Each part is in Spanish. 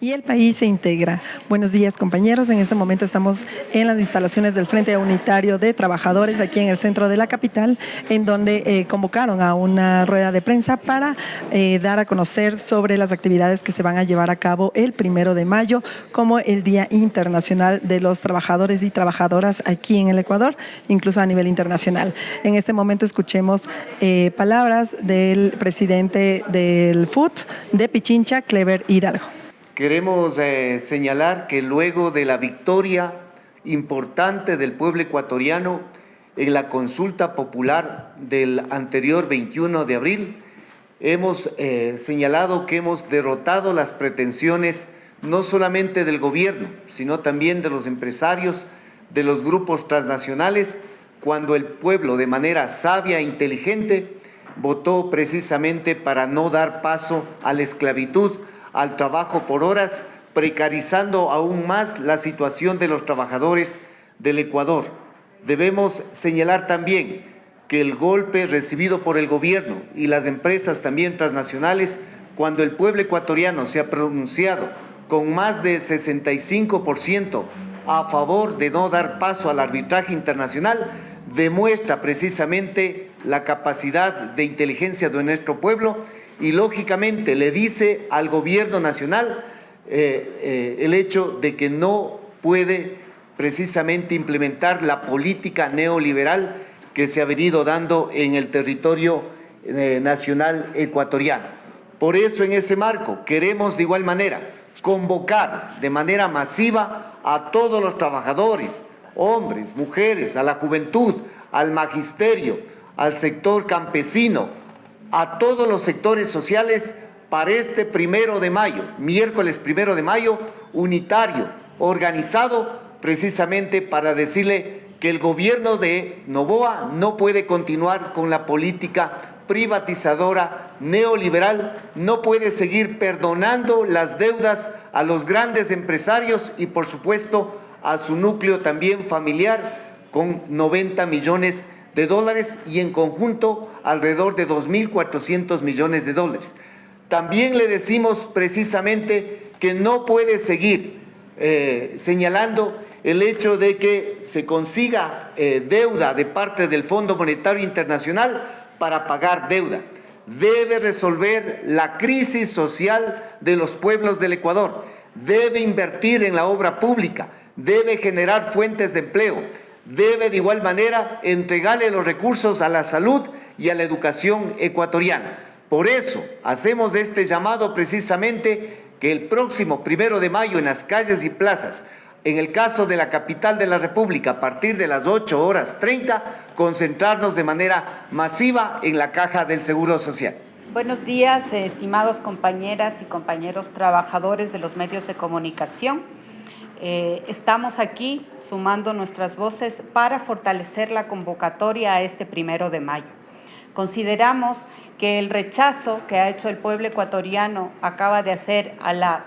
y el país se integra. Buenos días, compañeros. En este momento estamos en las instalaciones del Frente Unitario de Trabajadores aquí en el centro de la capital, en donde convocaron a una rueda de prensa para dar a conocer sobre las actividades que se van a llevar a cabo el 1 de mayo, como el Día Internacional de los Trabajadores y Trabajadoras aquí en el Ecuador, incluso a nivel internacional. En este momento escuchemos palabras del presidente del FUT de Pichincha, Clever Hidalgo. Queremos señalar que luego de la victoria importante del pueblo ecuatoriano en la consulta popular del anterior 21 de abril, hemos señalado que hemos derrotado las pretensiones no solamente del gobierno, sino también de los empresarios, de los grupos transnacionales, cuando el pueblo de manera sabia e inteligente votó precisamente para no dar paso a la esclavitud, al trabajo por horas, precarizando aún más la situación de los trabajadores del Ecuador. Debemos señalar también que el golpe recibido por el gobierno y las empresas también transnacionales, cuando el pueblo ecuatoriano se ha pronunciado con más de 65% a favor de no dar paso al arbitraje internacional, demuestra precisamente la capacidad de inteligencia de nuestro pueblo y lógicamente le dice al gobierno nacional el hecho de que no puede precisamente implementar la política neoliberal que se ha venido dando en el territorio nacional ecuatoriano. Por eso, en ese marco, queremos de igual manera convocar de manera masiva a todos los trabajadores, hombres, mujeres, a la juventud, al magisterio, al sector campesino, a todos los sectores sociales para este 1 de mayo, miércoles 1 de mayo, unitario, organizado precisamente para decirle que el gobierno de Noboa no puede continuar con la política privatizadora neoliberal, no puede seguir perdonando las deudas a los grandes empresarios y, por supuesto, a su núcleo también familiar con 90 millones de dólares y en conjunto alrededor de 2.400 millones de dólares. También le decimos precisamente que no puede seguir señalando el hecho de que se consiga deuda de parte del Fondo Monetario Internacional para pagar deuda. Debe resolver la crisis social de los pueblos del Ecuador, debe invertir en la obra pública, debe generar fuentes de empleo, debe de igual manera entregarle los recursos a la salud y a la educación ecuatoriana. Por eso hacemos este llamado precisamente que el próximo 1 de mayo en las calles y plazas, en el caso de la capital de la República, a partir de las 8:30, concentrarnos de manera masiva en la Caja del Seguro Social. Buenos días, estimados compañeras y compañeros trabajadores de los medios de comunicación. Estamos aquí sumando nuestras voces para fortalecer la convocatoria a este 1 de mayo. Consideramos que el rechazo que ha hecho el pueblo ecuatoriano acaba de hacer a la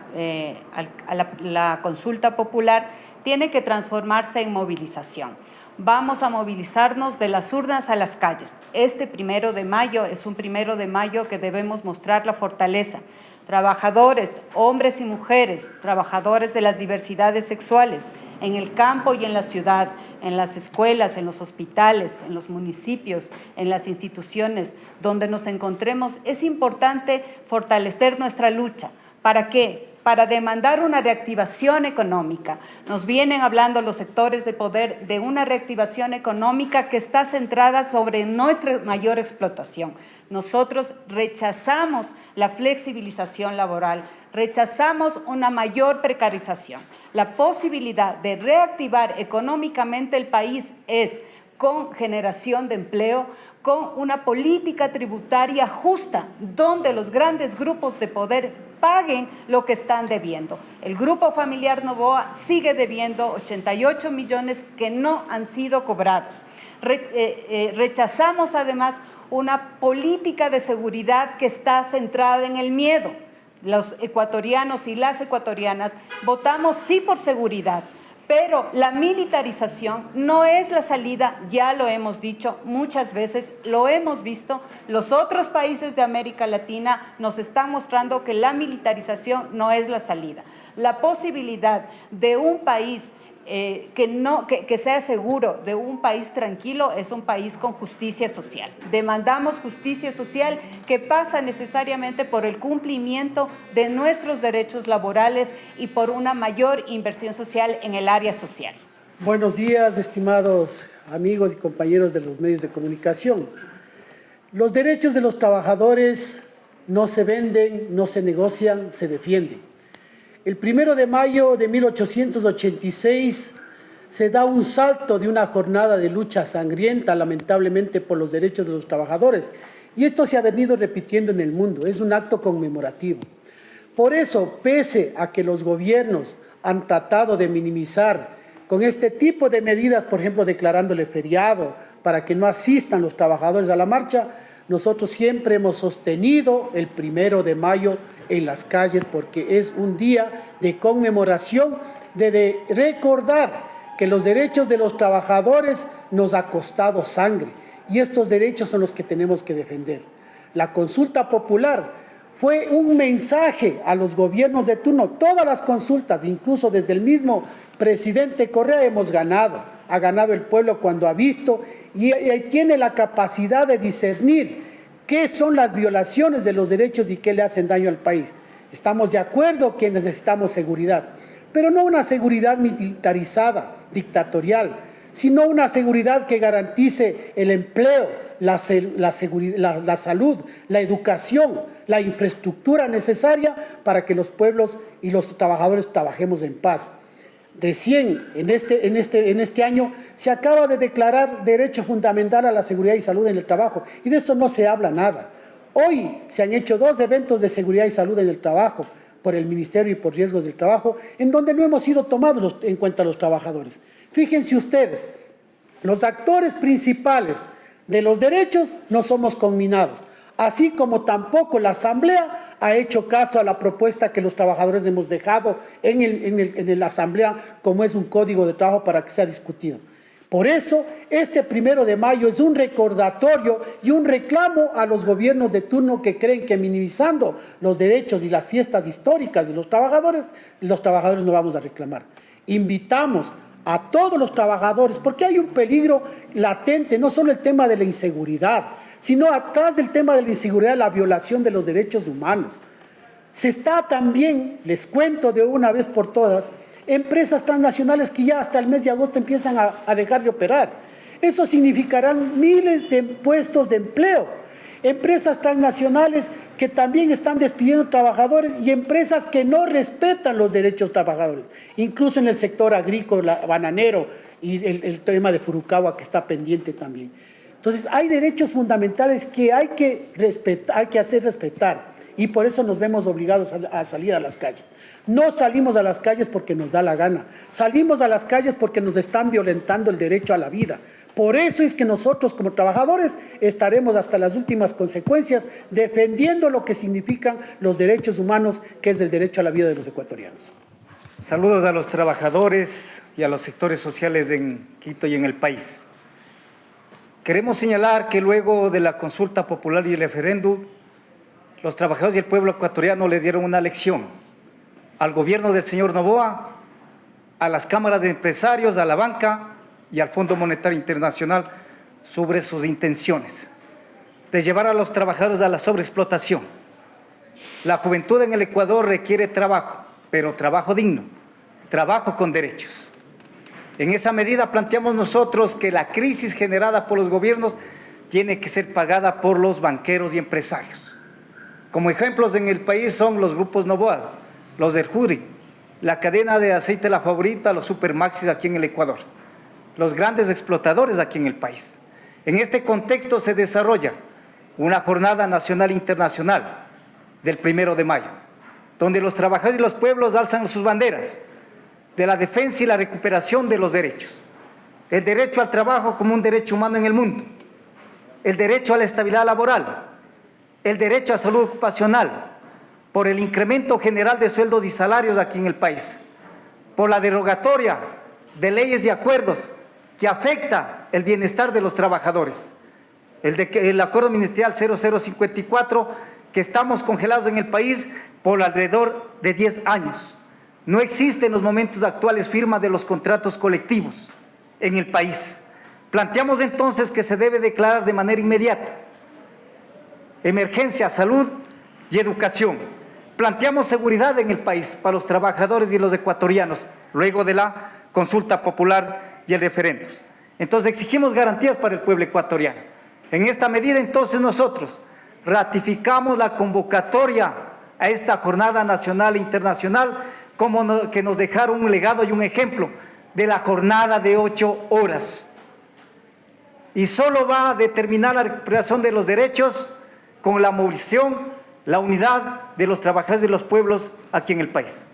consulta popular tiene que transformarse en movilización. Vamos a movilizarnos de las urnas a las calles. Este 1 de mayo es un 1 de mayo que debemos mostrar la fortaleza. Trabajadores, hombres y mujeres, trabajadores de las diversidades sexuales, en el campo y en la ciudad, en las escuelas, en los hospitales, en los municipios, en las instituciones donde nos encontremos, es importante fortalecer nuestra lucha. ¿Para qué? Para demandar una reactivación económica. Nos vienen hablando los sectores de poder de una reactivación económica que está centrada sobre nuestra mayor explotación. Nosotros rechazamos la flexibilización laboral, rechazamos una mayor precarización. La posibilidad de reactivar económicamente el país es con generación de empleo, con una política tributaria justa, donde los grandes grupos de poder paguen lo que están debiendo. El Grupo Familiar Noboa sigue debiendo 88 millones que no han sido cobrados. Rechazamos además una política de seguridad que está centrada en el miedo. Los ecuatorianos y las ecuatorianas votamos sí por seguridad, Pero la militarización no es la salida, ya lo hemos dicho muchas veces, lo hemos visto, los otros países de América Latina nos están mostrando que la militarización no es la salida. La posibilidad de un país que sea seguro, de un país tranquilo, es un país con justicia social. Demandamos justicia social que pasa necesariamente por el cumplimiento de nuestros derechos laborales y por una mayor inversión social en el área social. Buenos días, estimados amigos y compañeros de los medios de comunicación. Los derechos de los trabajadores no se venden, no se negocian, se defienden. El 1 de mayo de 1886 se da un salto de una jornada de lucha sangrienta, lamentablemente, por los derechos de los trabajadores. Y esto se ha venido repitiendo en el mundo, es un acto conmemorativo. Por eso, pese a que los gobiernos han tratado de minimizar con este tipo de medidas, por ejemplo, declarándole feriado para que no asistan los trabajadores a la marcha, nosotros siempre hemos sostenido el 1 de mayo en las calles porque es un día de conmemoración, de recordar que los derechos de los trabajadores nos ha costado sangre y estos derechos son los que tenemos que defender. La consulta popular fue un mensaje a los gobiernos de turno. Todas las consultas, incluso desde el mismo presidente Correa, hemos ganado. Ha ganado el pueblo cuando ha visto y tiene la capacidad de discernir qué son las violaciones de los derechos y qué le hacen daño al país. Estamos de acuerdo que necesitamos seguridad, pero no una seguridad militarizada, dictatorial, sino una seguridad que garantice el empleo, la salud, la educación, la infraestructura necesaria para que los pueblos y los trabajadores trabajemos en paz. Recién, en este año, se acaba de declarar derecho fundamental a la seguridad y salud en el trabajo, y de eso no se habla nada. Hoy se han hecho 2 eventos de seguridad y salud en el trabajo, por el Ministerio y por Riesgos del Trabajo, en donde no hemos sido tomados en cuenta los trabajadores. Fíjense ustedes, los actores principales de los derechos no somos conminados, así como tampoco la Asamblea ha hecho caso a la propuesta que los trabajadores hemos dejado en la Asamblea, como es un código de trabajo para que sea discutido. Por eso, este 1 de mayo es un recordatorio y un reclamo a los gobiernos de turno que creen que minimizando los derechos y las fiestas históricas de los trabajadores no vamos a reclamar. Invitamos a todos los trabajadores, porque hay un peligro latente, no solo el tema de la inseguridad, sino atrás del tema de la inseguridad, la violación de los derechos humanos. Se está también, les cuento de una vez por todas, empresas transnacionales que ya hasta el mes de agosto empiezan a dejar de operar. Eso significarán miles de puestos de empleo. Empresas transnacionales que también están despidiendo trabajadores y empresas que no respetan los derechos trabajadores, incluso en el sector agrícola, bananero y el tema de Furukawa que está pendiente también. Entonces, hay derechos fundamentales que hay que respetar, hay que hacer respetar. Y por eso nos vemos obligados a salir a las calles. No salimos a las calles porque nos da la gana. Salimos a las calles porque nos están violentando el derecho a la vida. Por eso es que nosotros como trabajadores estaremos hasta las últimas consecuencias defendiendo lo que significan los derechos humanos, que es el derecho a la vida de los ecuatorianos. Saludos a los trabajadores y a los sectores sociales en Quito y en el país. Queremos señalar que luego de la consulta popular y el referéndum, los trabajadores y el pueblo ecuatoriano le dieron una lección al gobierno del señor Noboa, a las cámaras de empresarios, a la banca y al Fondo Monetario Internacional sobre sus intenciones de llevar a los trabajadores a la sobreexplotación. La juventud en el Ecuador requiere trabajo, pero trabajo digno, trabajo con derechos. En esa medida planteamos nosotros que la crisis generada por los gobiernos tiene que ser pagada por los banqueros y empresarios. Como ejemplos en el país son los grupos Noboa, los del Juri, la cadena de aceite La Favorita, los Supermaxis aquí en el Ecuador, los grandes explotadores aquí en el país. En este contexto se desarrolla una jornada nacional e internacional del 1 de mayo, donde los trabajadores y los pueblos alzan sus banderas de la defensa y la recuperación de los derechos. El derecho al trabajo como un derecho humano en el mundo, el derecho a la estabilidad laboral, el derecho a salud ocupacional, por el incremento general de sueldos y salarios aquí en el país, por la derogatoria de leyes y acuerdos que afecta el bienestar de los trabajadores. El acuerdo ministerial 0054, que estamos congelados en el país por alrededor de 10 años. No existe en los momentos actuales firma de los contratos colectivos en el país. Planteamos entonces que se debe declarar de manera inmediata emergencia, salud y educación. Planteamos seguridad en el país para los trabajadores y los ecuatorianos, luego de la consulta popular y el referéndum. Entonces exigimos garantías para el pueblo ecuatoriano. En esta medida, entonces, nosotros ratificamos la convocatoria a esta jornada nacional e internacional, como que nos dejaron un legado y un ejemplo de la jornada de 8 horas. Y solo va a determinar la recuperación de los derechos con la movilización, la unidad de los trabajadores y los pueblos aquí en el país.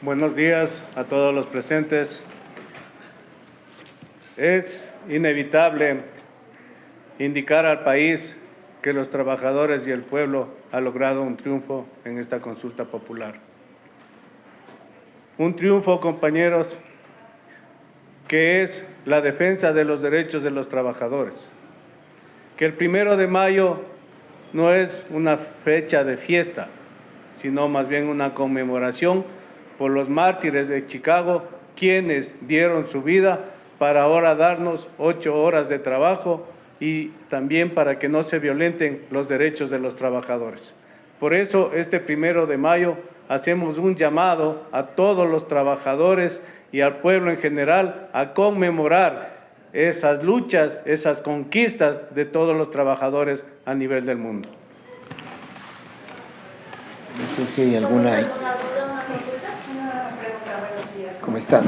Buenos días a todos los presentes. Es inevitable indicar al país que los trabajadores y el pueblo han logrado un triunfo en esta consulta popular. Un triunfo, compañeros, que es la defensa de los derechos de los trabajadores. Que el 1 de mayo no es una fecha de fiesta, sino más bien una conmemoración por los mártires de Chicago, quienes dieron su vida para ahora darnos 8 horas de trabajo y también para que no se violenten los derechos de los trabajadores. Por eso, este 1 de mayo hacemos un llamado a todos los trabajadores y al pueblo en general a conmemorar esas luchas, esas conquistas de todos los trabajadores a nivel del mundo. No sé si hay alguna ahí. ¿Cómo está?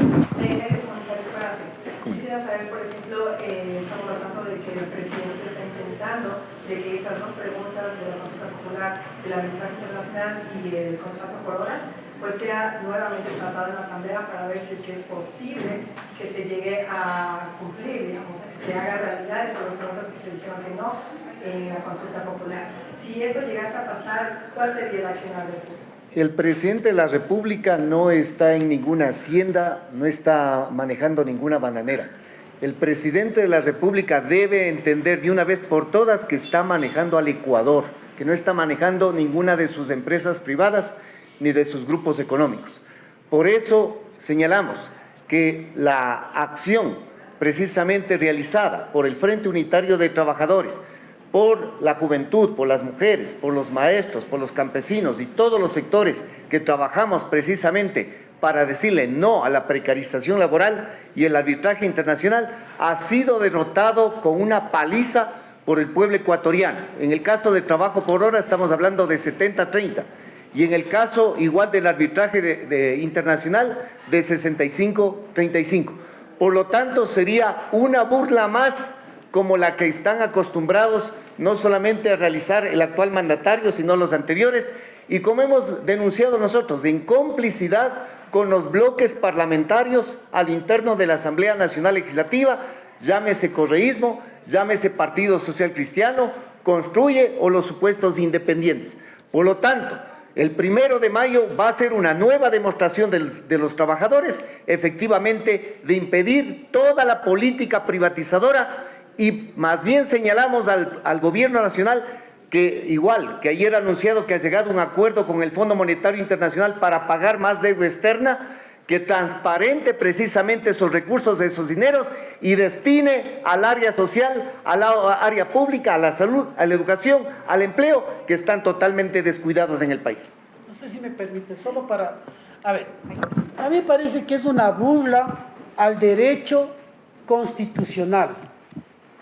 Quisiera saber, por ejemplo, estamos hablando de que el presidente está intentando de que estas dos preguntas de la consulta popular, el arbitraje internacional y el contrato por horas, pues sea nuevamente tratado en la Asamblea para ver si es que es posible que se llegue a cumplir, digamos, que se haga realidad esas dos preguntas que se dijeron que no en la consulta popular. Si esto llegase a pasar, ¿cuál sería el accionar del futuro? El presidente de la República no está en ninguna hacienda, no está manejando ninguna bananera. El presidente de la República debe entender de una vez por todas que está manejando al Ecuador, que no está manejando ninguna de sus empresas privadas ni de sus grupos económicos. Por eso señalamos que la acción precisamente realizada por el Frente Unitario de Trabajadores, por la juventud, por las mujeres, por los maestros, por los campesinos y todos los sectores que trabajamos precisamente para decirle no a la precarización laboral y el arbitraje internacional, ha sido derrotado con una paliza por el pueblo ecuatoriano. En el caso del trabajo por hora estamos hablando de 70-30 y en el caso igual del arbitraje internacional de 65-35. Por lo tanto, sería una burla más como la que están acostumbrados no solamente a realizar el actual mandatario, sino los anteriores, y como hemos denunciado nosotros, en complicidad con los bloques parlamentarios al interno de la Asamblea Nacional Legislativa, llámese correísmo, llámese Partido Social Cristiano, Construye o los supuestos independientes. Por lo tanto, el 1 de mayo va a ser una nueva demostración de los trabajadores, efectivamente, de impedir toda la política privatizadora. Y más bien señalamos al gobierno nacional que igual que ayer ha anunciado que ha llegado a un acuerdo con el Fondo Monetario Internacional para pagar más deuda externa, que transparente precisamente esos recursos, de esos dineros y destine al área social, al área pública, a la salud, a la educación, al empleo, que están totalmente descuidados en el país. No sé si me permite, solo para... A ver, a mí me parece que es una burla al derecho constitucional.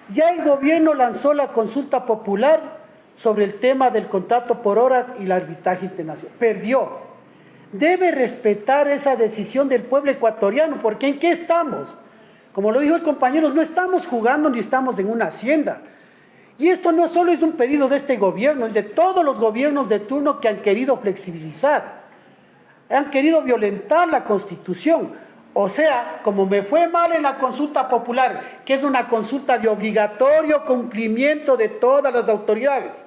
Ya el gobierno lanzó la consulta popular sobre el tema del contrato por horas y el arbitraje internacional. Perdió. Debe respetar esa decisión del pueblo ecuatoriano, porque ¿en qué estamos? Como lo dijo el compañero, no estamos jugando ni estamos en una hacienda. Y esto no solo es un pedido de este gobierno, es de todos los gobiernos de turno que han querido flexibilizar, han querido violentar la Constitución. O sea, como me fue mal en la consulta popular, que es una consulta de obligatorio cumplimiento de todas las autoridades,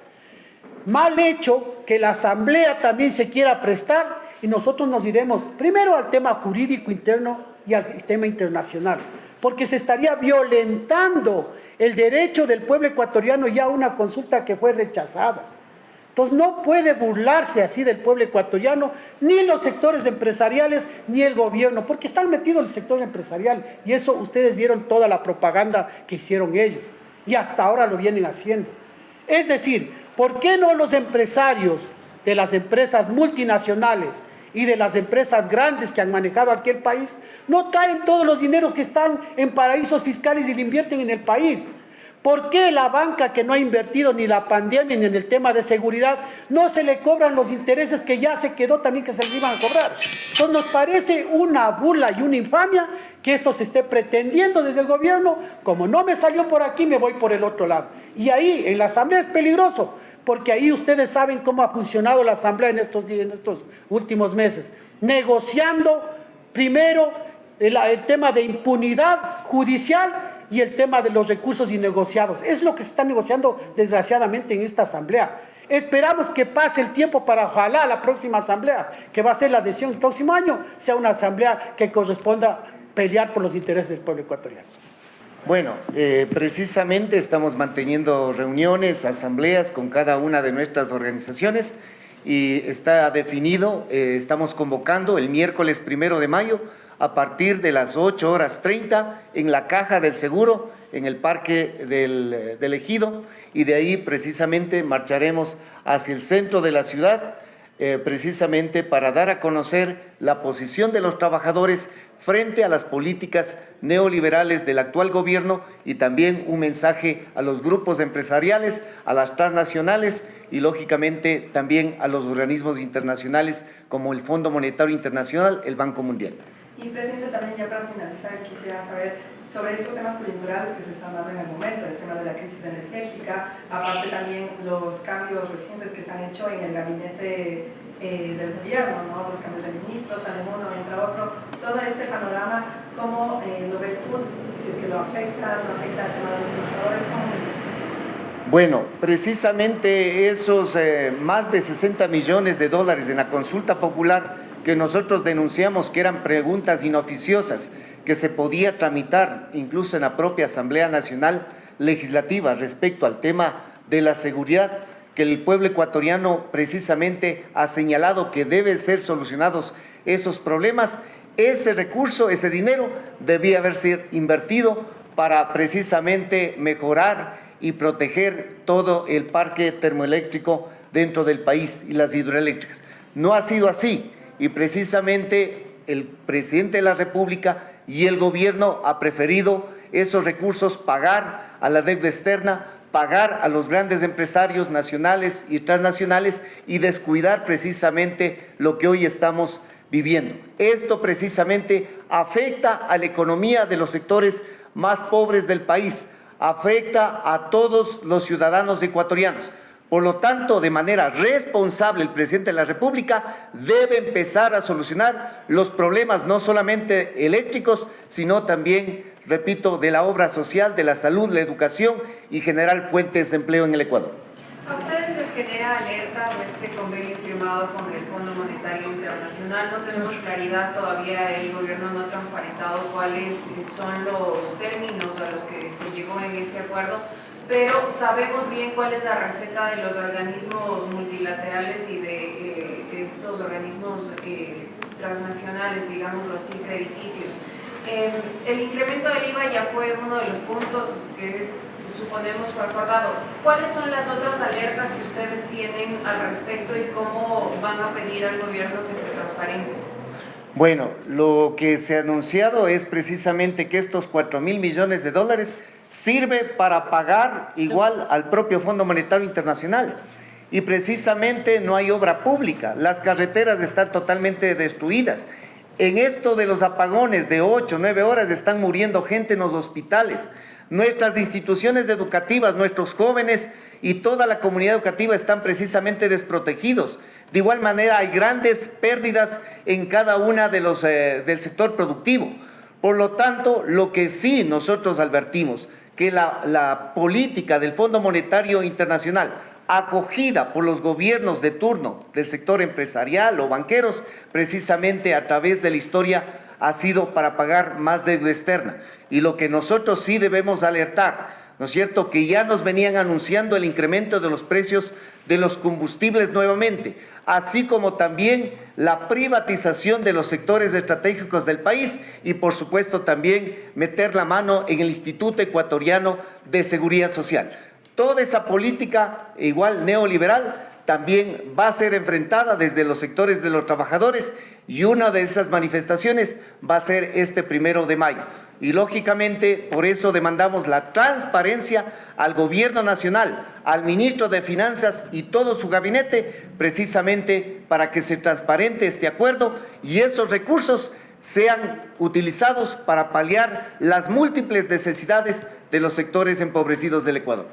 mal hecho que la Asamblea también se quiera prestar y nosotros nos iremos primero al tema jurídico interno y al tema internacional, porque se estaría violentando el derecho del pueblo ecuatoriano ya a una consulta que fue rechazada. Entonces no puede burlarse así del pueblo ecuatoriano, ni los sectores empresariales, ni el gobierno, porque están metidos el sector empresarial, y eso ustedes vieron toda la propaganda que hicieron ellos, y hasta ahora lo vienen haciendo. Es decir, ¿por qué no los empresarios de las empresas multinacionales y de las empresas grandes que han manejado aquel país no traen todos los dineros que están en paraísos fiscales y le invierten en el país? ¿Por qué la banca, que no ha invertido ni la pandemia ni en el tema de seguridad, no se le cobran los intereses que ya se quedó también que se le iban a cobrar? Entonces nos parece una burla y una infamia que esto se esté pretendiendo desde el gobierno. Como no me salió por aquí, me voy por el otro lado. Y ahí, en la asamblea, es peligroso, porque ahí ustedes saben cómo ha funcionado la asamblea en estos días, en estos últimos meses, negociando primero el tema de impunidad judicial y el tema de los recursos innegociados. Es lo que se está negociando desgraciadamente en esta asamblea. Esperamos que pase el tiempo para, ojalá, la próxima asamblea, que va a ser la adhesión el próximo año, sea una asamblea que corresponda pelear por los intereses del pueblo ecuatoriano. Bueno, precisamente estamos manteniendo reuniones, asambleas con cada una de nuestras organizaciones y está definido, estamos convocando el miércoles 1 de mayo a partir de las 8:30 en la Caja del Seguro, en el Parque del Ejido, y de ahí precisamente marcharemos hacia el centro de la ciudad, precisamente para dar a conocer la posición de los trabajadores frente a las políticas neoliberales del actual gobierno, y también un mensaje a los grupos empresariales, a las transnacionales y lógicamente también a los organismos internacionales como el Fondo Monetario Internacional, el Banco Mundial. Y presidente, también ya para finalizar quisiera saber sobre estos temas coyunturales que se están dando en el momento, el tema de la crisis energética, aparte también los cambios recientes que se han hecho en el gabinete del gobierno, ¿no? Los cambios de ministros, salen uno, entra otro, todo este panorama, ¿cómo lo ve el FUT? Si es que lo afecta, no afecta el tema de los trabajadores, ¿cómo se dice? Bueno, precisamente esos más de 60 millones de dólares en la consulta popular que nosotros denunciamos que eran preguntas inoficiosas que se podía tramitar incluso en la propia Asamblea Nacional Legislativa respecto al tema de la seguridad, que el pueblo ecuatoriano precisamente ha señalado que deben ser solucionados esos problemas. Ese recurso, ese dinero debía haber sido invertido para precisamente mejorar y proteger todo el parque termoeléctrico dentro del país y las hidroeléctricas. No ha sido así. Y precisamente el presidente de la República y el gobierno ha preferido esos recursos pagar a la deuda externa, pagar a los grandes empresarios nacionales y transnacionales y descuidar precisamente lo que hoy estamos viviendo. Esto precisamente afecta a la economía de los sectores más pobres del país, afecta a todos los ciudadanos ecuatorianos. Por lo tanto, de manera responsable, el presidente de la República debe empezar a solucionar los problemas no solamente eléctricos, sino también, repito, de la obra social, de la salud, la educación y generar fuentes de empleo en el Ecuador. ¿A ustedes les genera alerta este convenio firmado con el Fondo Monetario Internacional? No tenemos claridad todavía, el gobierno no ha transparentado cuáles son los términos a los que se llegó en este acuerdo, pero sabemos bien cuál es la receta de los organismos multilaterales y de estos organismos transnacionales, digámoslo así, crediticios. El incremento del IVA ya fue uno de los puntos que suponemos fue acordado. ¿Cuáles son las otras alertas que ustedes tienen al respecto y cómo van a pedir al gobierno que se transparente? Bueno, lo que se ha anunciado es precisamente que estos 4.000 millones de dólares sirve para pagar igual al propio Fondo Monetario Internacional. Y precisamente no hay obra pública, las carreteras están totalmente destruidas. En esto de los apagones de 8 o 9 horas están muriendo gente en los hospitales. Nuestras instituciones educativas, nuestros jóvenes y toda la comunidad educativa están precisamente desprotegidos. De igual manera hay grandes pérdidas en cada una de los del sector productivo. Por lo tanto, lo que sí nosotros advertimos, que la política del Fondo Monetario Internacional, acogida por los gobiernos de turno del sector empresarial o banqueros, precisamente a través de la historia ha sido para pagar más deuda externa. Y lo que nosotros sí debemos alertar, ¿no es cierto?, que ya nos venían anunciando el incremento de los precios de los combustibles nuevamente, así como también la privatización de los sectores estratégicos del país y, por supuesto, también meter la mano en el Instituto Ecuatoriano de Seguridad Social. Toda esa política, igual neoliberal, también va a ser enfrentada desde los sectores de los trabajadores y una de esas manifestaciones va a ser este 1 de mayo. Y lógicamente por eso demandamos la transparencia al Gobierno Nacional, al Ministro de Finanzas y todo su gabinete, precisamente para que se transparente este acuerdo y esos recursos sean utilizados para paliar las múltiples necesidades de los sectores empobrecidos del Ecuador.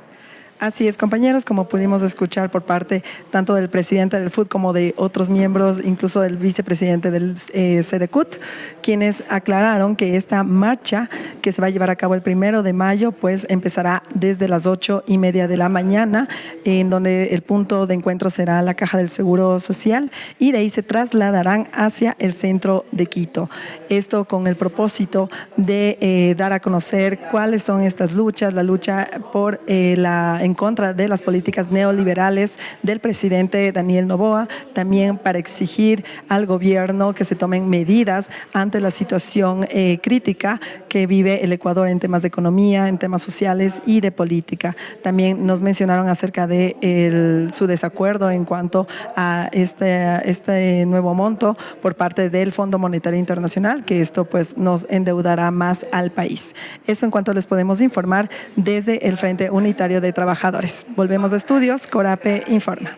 Así es, compañeros, como pudimos escuchar por parte tanto del presidente del FUT como de otros miembros, incluso del vicepresidente del SEDECUT, quienes aclararon que esta marcha que se va a llevar a cabo el 1 de mayo, pues empezará desde las 8:30 de la mañana, en donde el punto de encuentro será la Caja del Seguro Social y de ahí se trasladarán hacia el centro de Quito. Esto con el propósito de dar a conocer cuáles son estas luchas, la lucha por en contra de las políticas neoliberales del presidente Daniel Noboa, también para exigir al gobierno que se tomen medidas ante la situación crítica que vive el Ecuador en temas de economía, en temas sociales y de política. También nos mencionaron acerca de su desacuerdo en cuanto a este nuevo monto por parte del Fondo Monetario Internacional, que esto pues nos endeudará más al país. Eso en cuanto les podemos informar desde el Frente Unitario de Trabajadores. Volvemos a estudios, Corape informa.